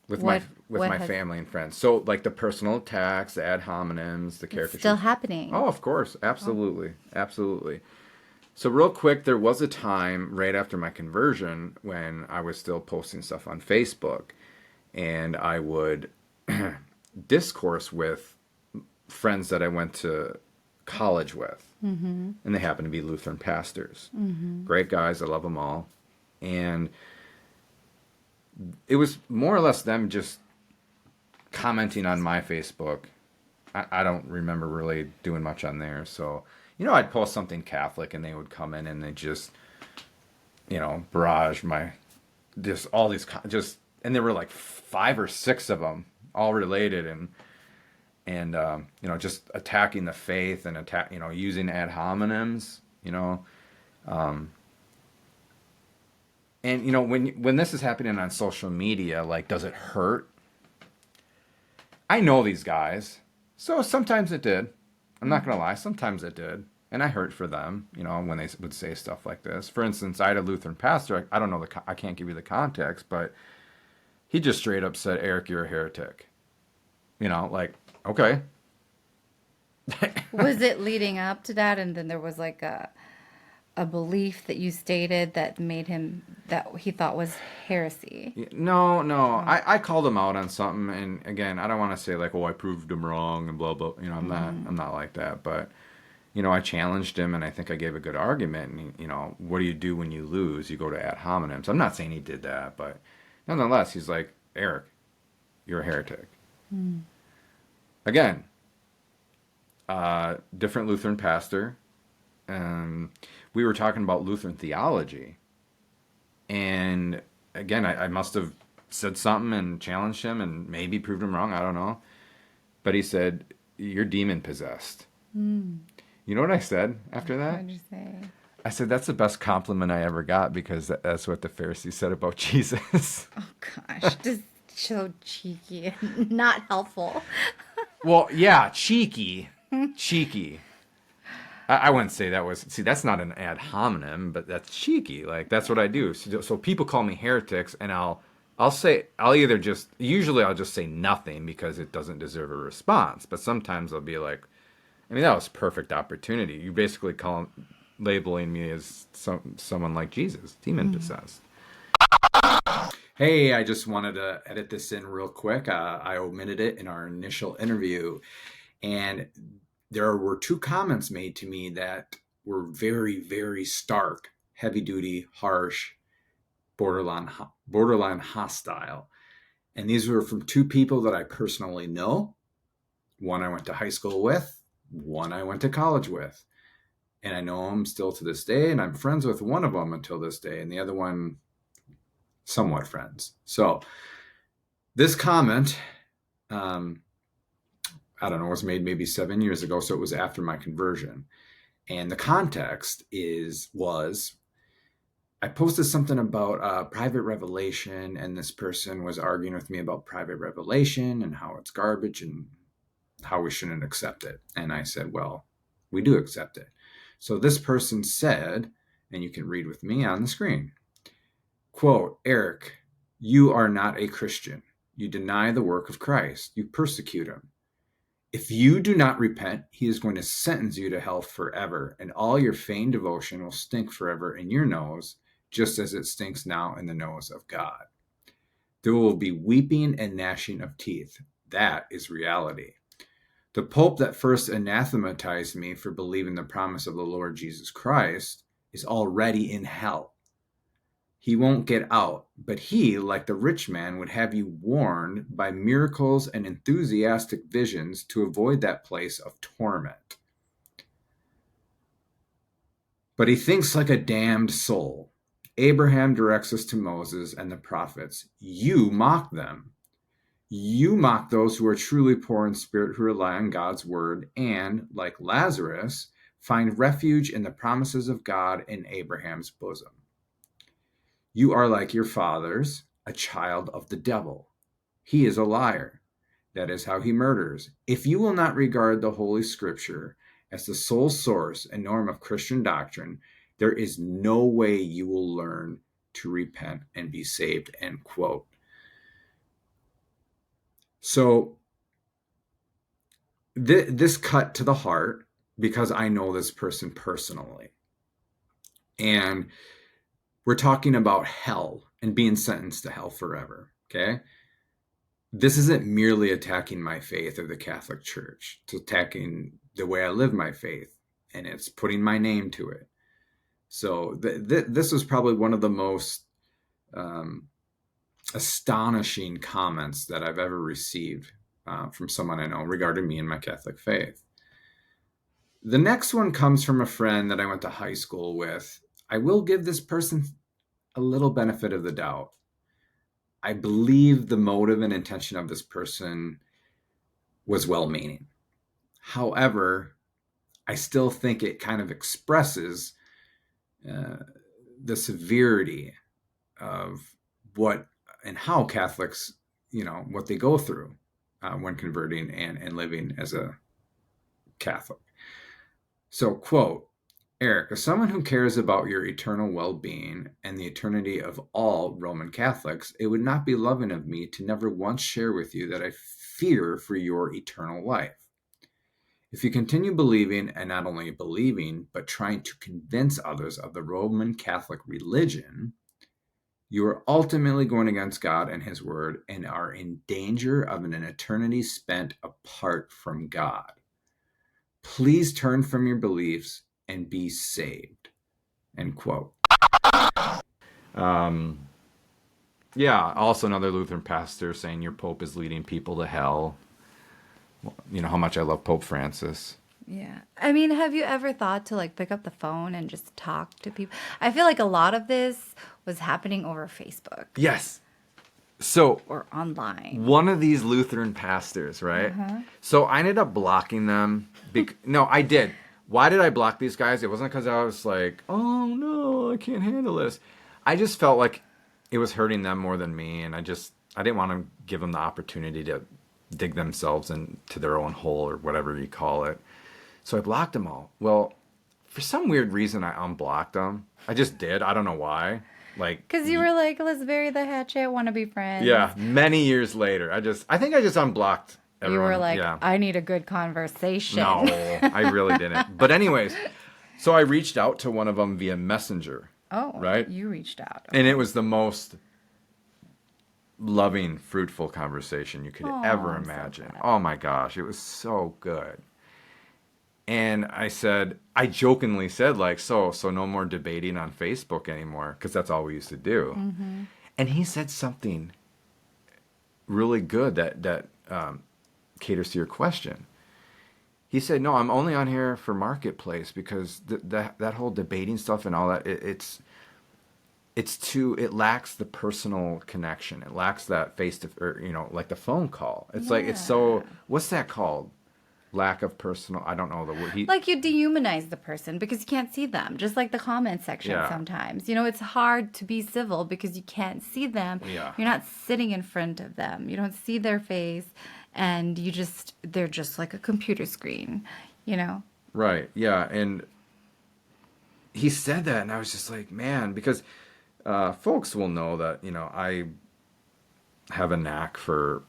with my What with what my has family and friends. So like the personal attacks, the ad hominems, the it's still caricatures. happening? Oh, of course, Oh. absolutely, absolutely. So real quick, there was a time right after my conversion when I was still posting stuff on Facebook, and I would discourse with friends that I went to college with, Mm-hmm. and they happen to be Lutheran pastors. Mm-hmm. Great guys, I love them all, and it was more or less them just commenting on my Facebook. I don't remember really doing much on there. So, I'd post something Catholic, and they would come in and they just, barrage my, just all these, and there were like 5 or 6 of them, all related, and just attacking the faith and using ad hominems. Um, and when this is happening on social media, like, does it hurt? I know these guys, so sometimes it did. I'm not gonna lie, sometimes it did, and I hurt for them. When they would say stuff like this. For instance, I had a Lutheran pastor. I don't know I can't give you the context, but he just straight up said, "Eric, you're a heretic." Like, okay. Was it leading up to that, and then there was like a belief that you stated that made him that he thought was heresy? No, no. Oh. I called him out on something, and again, I don't want to say like, "Oh, I proved him wrong," and blah blah. I'm Mm-hmm. not like that, but I challenged him, and I think I gave a good argument. And what do you do when you lose? You go to ad hominems. I'm not saying he did that, but nonetheless, he's like, "Eric, you're a heretic." Mm. Again, different Lutheran pastor. We were talking about Lutheran theology, and again, I must have said something and challenged him, and maybe proved him wrong. I don't know, but he said, "You're demon possessed." Mm. You know what I said after What that? did you say? I said, that's the best compliment I ever got because that's what the Pharisees said about Jesus. Oh gosh, just so cheeky and not helpful. Well, yeah, cheeky. Cheeky. I wouldn't say that was, see, that's not an ad hominem, but that's cheeky. Like, that's what I do. So people call me heretics, and I'll either just, usually I'll just say nothing because it doesn't deserve a response. But sometimes I'll be like, I mean, that was perfect opportunity. You basically labeling me as someone like Jesus, demon Mm. possessed. Hey, I just wanted to edit this in real quick. I omitted it in our initial interview, and there were two comments made to me that were very, very stark, heavy duty, harsh, borderline hostile. And these were from two people that I personally know. One I went to high school with, one I went to college with. And I know them still to this day, and I'm friends with one of them until this day, and the other one, somewhat friends. So this comment, I don't know, was made maybe 7 years ago, so it was after my conversion. And the context was I posted something about private revelation, and this person was arguing with me about private revelation and how it's garbage and how we shouldn't accept it. And I said, well, we do accept it. So this person said, and you can read with me on the screen, quote, Eric, you are not a Christian. You deny the work of Christ. You persecute him. If you do not repent, he is going to sentence you to hell forever, and all your feigned devotion will stink forever in your nose, just as it stinks now in the nose of God. There will be weeping and gnashing of teeth. That is reality. The Pope that first anathematized me for believing the promise of the Lord Jesus Christ is already in hell. He won't get out, but he, like the rich man, would have you warned by miracles and enthusiastic visions to avoid that place of torment. But he thinks like a damned soul. Abraham directs us to Moses and the prophets. You mock them. You mock those who are truly poor in spirit, who rely on God's word, and, like Lazarus, find refuge in the promises of God in Abraham's bosom. You are like your fathers, a child of the devil. He is a liar. That is how he murders. If you will not regard the Holy Scripture as the sole source and norm of Christian doctrine, there is no way you will learn to repent and be saved, end quote. So this cut to the heart because I know this person personally. And we're talking about hell and being sentenced to hell forever, okay? This isn't merely attacking my faith or the Catholic Church. It's attacking the way I live my faith, and it's putting my name to it. So this was probably one of the most astonishing comments that I've ever received from someone I know regarding me and my Catholic faith. The next one comes from a friend that I went to high school with. I will give this person a little benefit of the doubt. I believe the motive and intention of this person was well-meaning. However, I still think it kind of expresses the severity of what and how Catholics, what they go through when converting and living as a Catholic. So, quote, Eric, as someone who cares about your eternal well-being and the eternity of all Roman Catholics, it would not be loving of me to never once share with you that I fear for your eternal life. If you continue believing, and not only believing, but trying to convince others of the Roman Catholic religion, you are ultimately going against God and his word and are in danger of an eternity spent apart from God. Please turn from your beliefs and be saved. End quote. Yeah, also another Lutheran pastor saying your Pope is leading people to hell. You know how much I love Pope Francis. Yeah. I mean, have you ever thought to like pick up the phone and just talk to people? I feel like a lot of this was happening over Facebook Yes. So or online. one of these Lutheran pastors, right? Uh-huh. So I ended up blocking them. No, I did. Why did I block these guys? It wasn't because I was like, oh no, I can't handle this. I just felt like it was hurting them more than me, and I didn't want to give them the opportunity to dig themselves into their own hole or whatever you call it. So I blocked them all. Well, for some weird reason, I unblocked them. I just did. I don't know why. Like, Because you were like, let's bury the hatchet, want to be friends. yeah, many years later, I think I just unblocked You were everyone. like, Yeah. I need a good conversation. No, I really didn't. But anyways, so I reached out to one of them via Messenger, Oh, right? you reached out. And it was the most loving, fruitful conversation you could ever I'm so imagine. glad. Oh my gosh, it was so good. And I jokingly said, like, so no more debating on Facebook anymore, because that's all we used to do. Mm-hmm. And he said something really good that caters to your question. He said, "No, I'm only on here for marketplace because that whole debating stuff and all that it lacks the personal connection. It lacks that face to, or like the phone call. It's like it's so, Yeah. what's that called? Lack of personal. I don't know the word. Like you dehumanize the person because you can't see them, just like the comment section Yeah. sometimes. It's hard to be civil because you can't see them. Yeah. You're not sitting in front of them. You don't see their face and they're just like a computer screen. Right. Yeah. And he said that, and I was just like, man, because folks will know that I have a knack for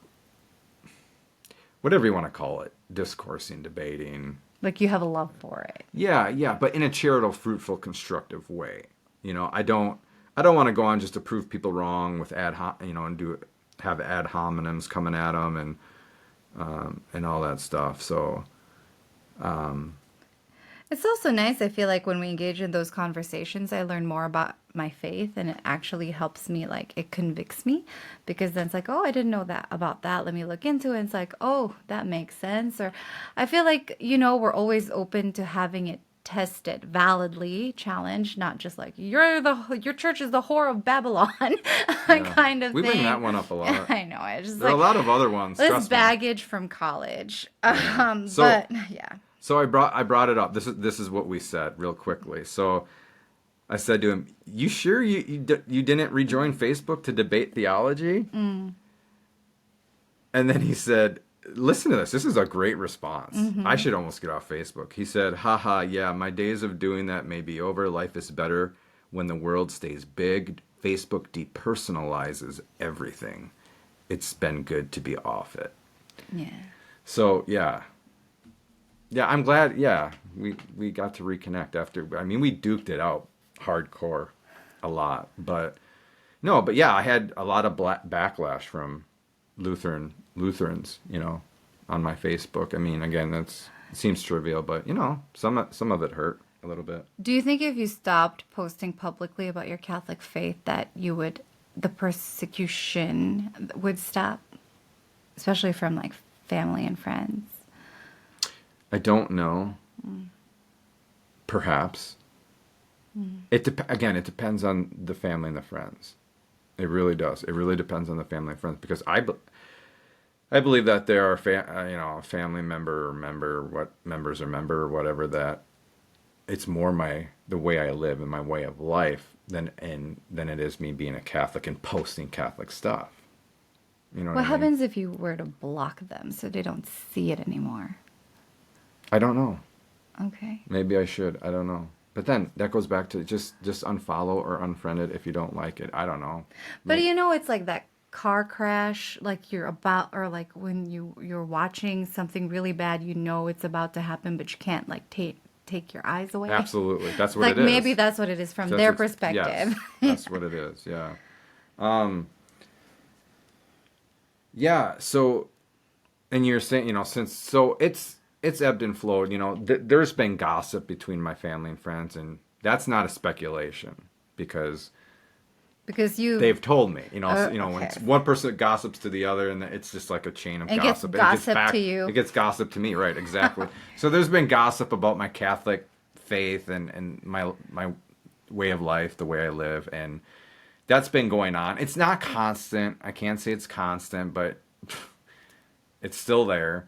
whatever you want to call it, discoursing, debating. Like you have a love for it. Yeah, but in a charitable, fruitful, constructive way. I don't want to go on just to prove people wrong with and have ad hominems coming at them and all that stuff. So, It's also nice, I feel like, when we engage in those conversations, I learn more about my faith and it actually helps me, like, it convicts me because then it's like, oh, I didn't know that about that. Let me look into it. And it's like, oh, that makes sense. Or I feel like, we're always open to having it tested, validly challenged, not just like, your church is the whore of Babylon yeah, kind of we bring thing. that one up a lot. I know. I just There are a like lot of other ones. this Trust me. baggage from college. Yeah. So, But yeah. So I brought it up. This is what we said real quickly. So I said to him, "You sure you didn't rejoin Facebook to debate theology?" Mm. And then he said, "Listen to this. This is a great response. Mm-hmm. I should almost get off Facebook." He said, "Haha, yeah, my days of doing that may be over. Life is better when the world stays big. Facebook depersonalizes everything. It's been good to be off it." Yeah. So yeah. Yeah, I'm glad. Yeah, we got to reconnect after. I mean, we duked it out hardcore a lot, but no, but yeah, I had a lot of backlash from Lutherans, on my Facebook. I mean, again, it seems trivial, but some of it hurt a little bit. Do you think if you stopped posting publicly about your Catholic faith that the persecution would stop, especially from like family and friends? I don't know. Perhaps. Again, it depends on the family and the friends. It really does. It really depends on the family and friends because I believe that there are a family member or members or member or whatever that it's more the way I live and my way of life than it is me being a Catholic and posting Catholic stuff. You know What what I mean? happens if you were to block them so they don't see it anymore? I don't know. Okay. Maybe I should. I don't know. But then that goes back to just unfollow or unfriend it if you don't like it. I don't know. But it's like that car crash, like you're about, or like when you're watching something really bad, it's about to happen, but you can't like take your eyes away. Absolutely. That's what Like it is. maybe that's what it is from their Yes, perspective. that's what it is. Yeah. Yeah. So, and you're saying, it's ebbed and flowed. There's been gossip between my family and friends, and that's not a speculation because Because they've told me. When okay. one person gossips to the other, and it's just like a chain of It gets gossip. gossip to you. It gets gossip to me, right? Exactly. So there's been gossip about my Catholic faith and my way of life, the way I live, and that's been going on. It's not constant. I can't say it's constant, but it's still there.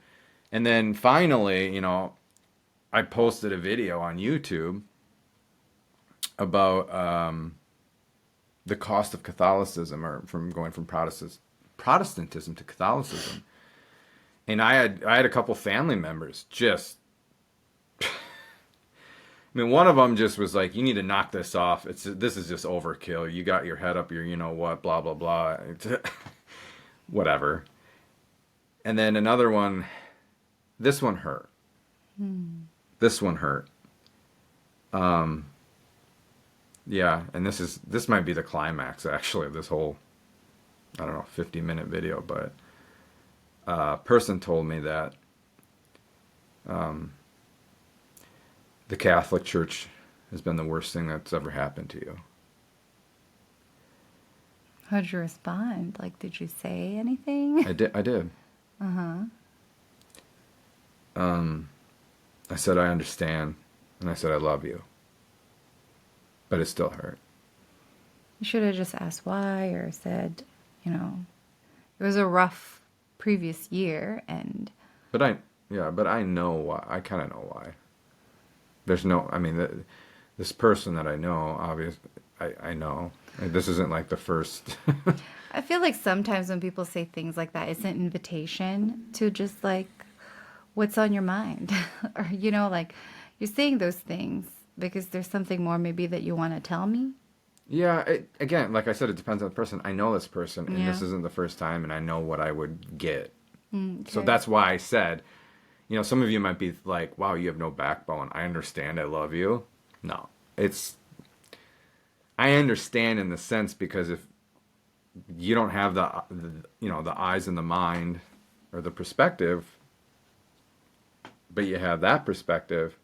And then finally, I posted a video on YouTube about the cost of Catholicism, or from going from Protestantism to Catholicism. And I had a couple family members just, I mean, one of them just was like, "You need to knock this off. This is just overkill. You got your head up your, you know what, blah blah blah, whatever." And then another one, this one hurt. This one hurt. Yeah, and this might be the climax actually of this whole, I don't know, 50-minute video, but a person told me that the Catholic Church has been the worst thing that's ever happened to you. How'd you respond? Like, did you say anything? I did. Uh-huh. I said, I understand, and I said, I love you. But it still hurt. You should have just asked why, or said, you know, it was a rough previous year, and... But I know why. I kind of know why. There's no, I mean, this person that I know, obviously, I know. This isn't like the first. I feel like sometimes when people say things like that, it's an invitation to just like, what's on your mind? Or, you know, like, you're saying those things because there's something more maybe that you want to tell me. Yeah, again, like I said, it depends on the person. I know this person, and Yeah. this isn't the first time, and I know what I would get. So Okay. that's why I said, you know, some of you might be like, wow, you have no backbone. I understand. I love you. No, I understand in the sense, because if you don't have the eyes and the mind or the perspective, but you have that perspective,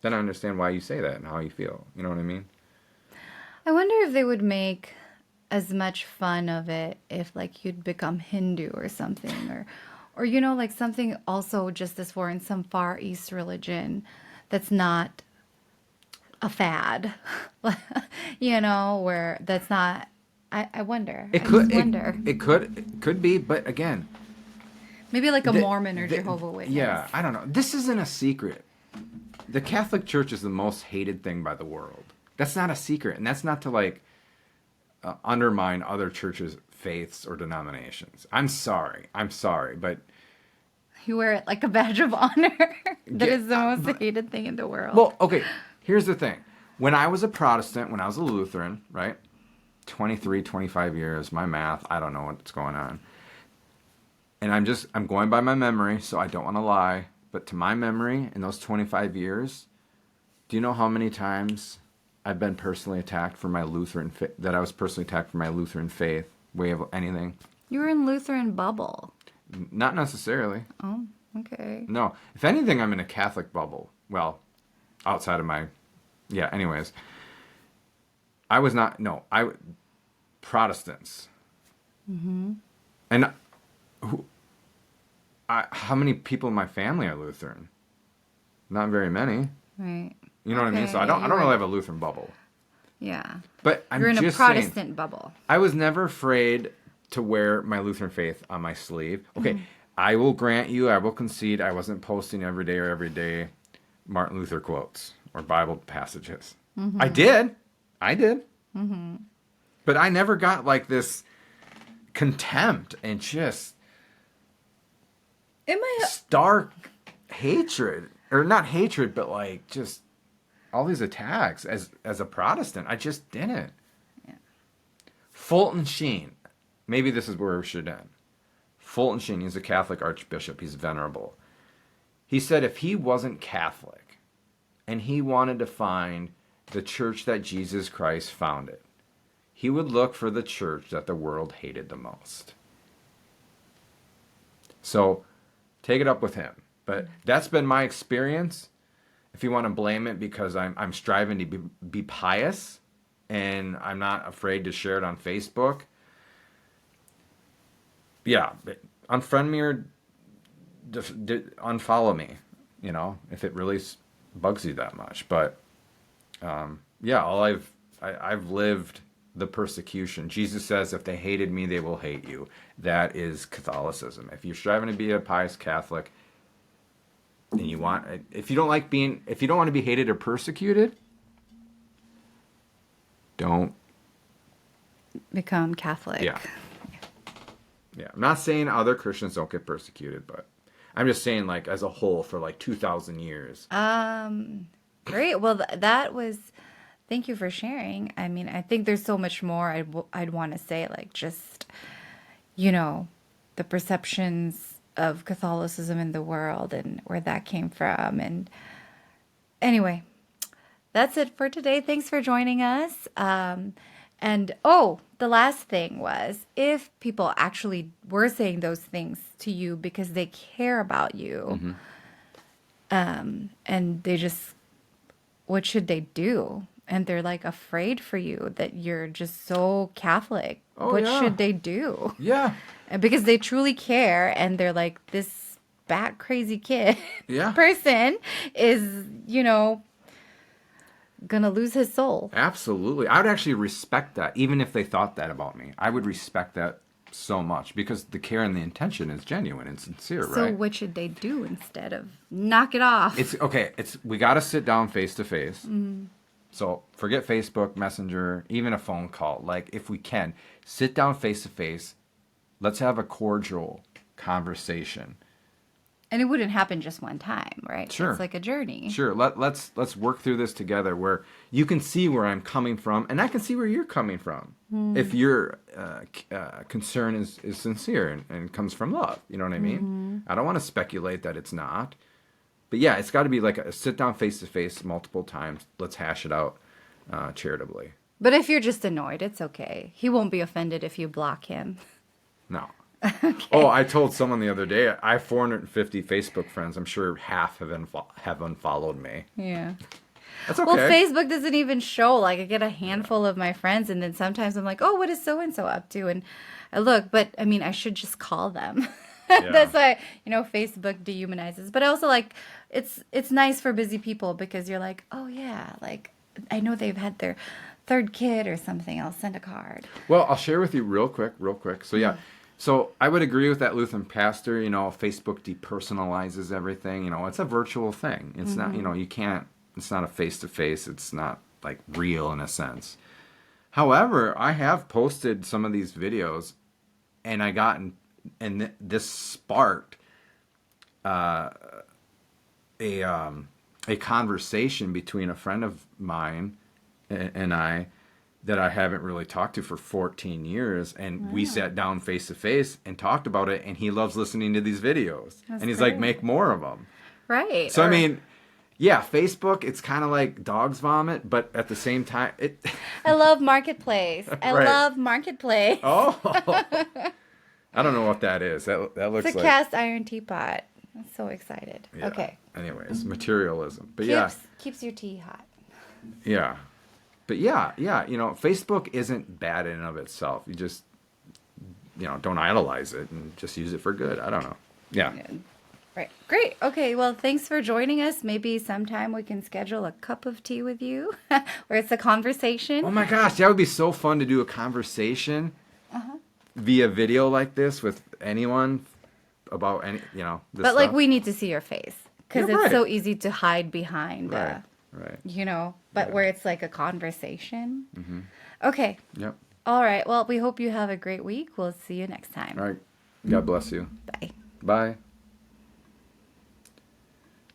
then I understand why you say that and how you feel. You know what I mean? I wonder if they would make as much fun of it if like you'd become Hindu or something, or you know, like something also just as foreign, some Far East religion that's not a fad, you know, where that's not. I wonder. I just wonder. It could be, but again, Maybe like a the- Mormon or the- Jehovah Witness. yeah, I don't know. This isn't a secret. The Catholic Church is the most hated thing by the world. That's not a secret, and that's not to like undermine other churches' faiths or denominations. I'm sorry, but You wear it like a badge of honor. That Yeah, is the most hated thing in the world. well, okay. Here's the thing: when I was a Protestant, when I was a Lutheran, right, 23, 25 years, my math, I don't know what's going on, and I'm going by my memory, so I don't want to lie. But to my memory, in those 25 years, do you know how many times I've been personally attacked for my Lutheran that I was personally attacked for my Lutheran faith, way of anything? You were in Lutheran bubble. Not necessarily. Oh, okay. No. If anything, I'm in a Catholic bubble. Well, outside of my, yeah. Anyways, I was not. No, Protestants. Mm-hmm. And how many people in my family are Lutheran? Not very many. Right. You know what I mean? Okay, So I don't you were- really have a Lutheran bubble. Yeah. But I'm You're in a just Protestant saying, bubble. I was never afraid to wear my Lutheran faith on my sleeve. Okay, I will grant you, I will concede, I wasn't posting every day Martin Luther quotes or Bible passages. I did. But I never got like this contempt and just Am I? stark hatred, or not hatred, but like just all these attacks as a Protestant. I just didn't. Yeah. Fulton Sheen, maybe this is where we should end. Fulton Sheen, he's a Catholic archbishop. He's venerable. He said if he wasn't Catholic and he wanted to find the church that Jesus Christ founded, he would look for the church that the world hated the most. So take it up with him. But that's been my experience. If you want to blame it because I'm striving to be pious and I'm not afraid to share it on Facebook, yeah, unfriend me or unfollow me, you know, if it really bugs you that much. But yeah, I've lived the persecution. Jesus says, if they hated me, they will hate you. That is Catholicism. If you're striving to be a pious Catholic, and you want, if you don't want to be hated or persecuted, don't. Become Catholic. Yeah. Yeah. I'm not saying other Christians don't get persecuted, but I'm just saying, like, as a whole, for like 2,000 years. Great. Well, that was. Thank you for sharing. I mean, I think there's so much more I'd want to say, like just, the perceptions of Catholicism in the world and where that came from. And anyway, that's it for today. Thanks for joining us. The last thing was if people actually were saying those things to you because they care about you, and they just, what should they do? And they're like afraid for you that you're just so Catholic. Oh, What yeah. should they do? Yeah. And because they truly care and they're like, this bat crazy kid Yeah. person is, gonna lose his soul. Absolutely. I would actually respect that, even if they thought that about me. I would respect that so much because the care and the intention is genuine and sincere, So right? what should they do instead of knock it off? It's okay. We got to sit down face to face. So forget Facebook, Messenger, even a phone call. Like, if we can, sit down face to face. Let's have a cordial conversation. And it wouldn't happen just one time, right? Sure. It's like a journey. Sure. Let's work through this together, where you can see where I'm coming from, and I can see where you're coming from. If your concern is sincere and comes from love, you know what I mean? I don't want to speculate that it's not. But yeah, it's got to be like a sit down face to face multiple times. Let's hash it out charitably. But if you're just annoyed, it's okay. He won't be offended if you block him. No. Okay. Oh, I told someone the other day, I have 450 Facebook friends. I'm sure half have unfollowed me. Yeah. That's okay. Well, Facebook doesn't even show. Like, I get a handful of my friends, and then sometimes I'm like, oh, what is so-and-so up to? And I look, but, I mean, I should just call them. Yeah. That's why, Facebook dehumanizes. But also, like, it's nice for busy people because you're like, oh, yeah, like, I know they've had their third kid or something. I'll send a card. Well, I'll share with you real quick. So, yeah. So I would agree with that Lutheran pastor. Facebook depersonalizes everything. It's a virtual thing. It's not, you can't, it's not a face-to-face. It's not, like, real in a sense. However, I have posted some of these videos, and I got, and this sparked a conversation between a friend of mine and I, that I haven't really talked to for 14 years. And we sat down face to face and talked about it. And he loves listening to these videos. That's and he's great. like, make more of them. Right. So, I mean, yeah, Facebook, it's kind of like dog's vomit. But at the same time, I love Marketplace. I Right. love Marketplace. Oh, I don't know what that is. That looks It's a like... cast iron teapot. I'm so excited. Yeah. Okay. Anyways, materialism. But Keeps your tea hot. yeah. But yeah, Facebook isn't bad in and of itself. You just, don't idolize it and just use it for good. I don't know. Yeah. Right. Great. Okay. Well, thanks for joining us. Maybe sometime we can schedule a cup of tea with you where it's a conversation. Oh my gosh, that would be so fun to do a conversation via video like this with anyone about this But like stuff. we need to see your face because You're it's right. so easy to hide behind, Right. but Yeah. where it's like a conversation. Okay. Yep. All right. Well, we hope you have a great week. We'll see you next time. All right. God bless you. Bye. Bye.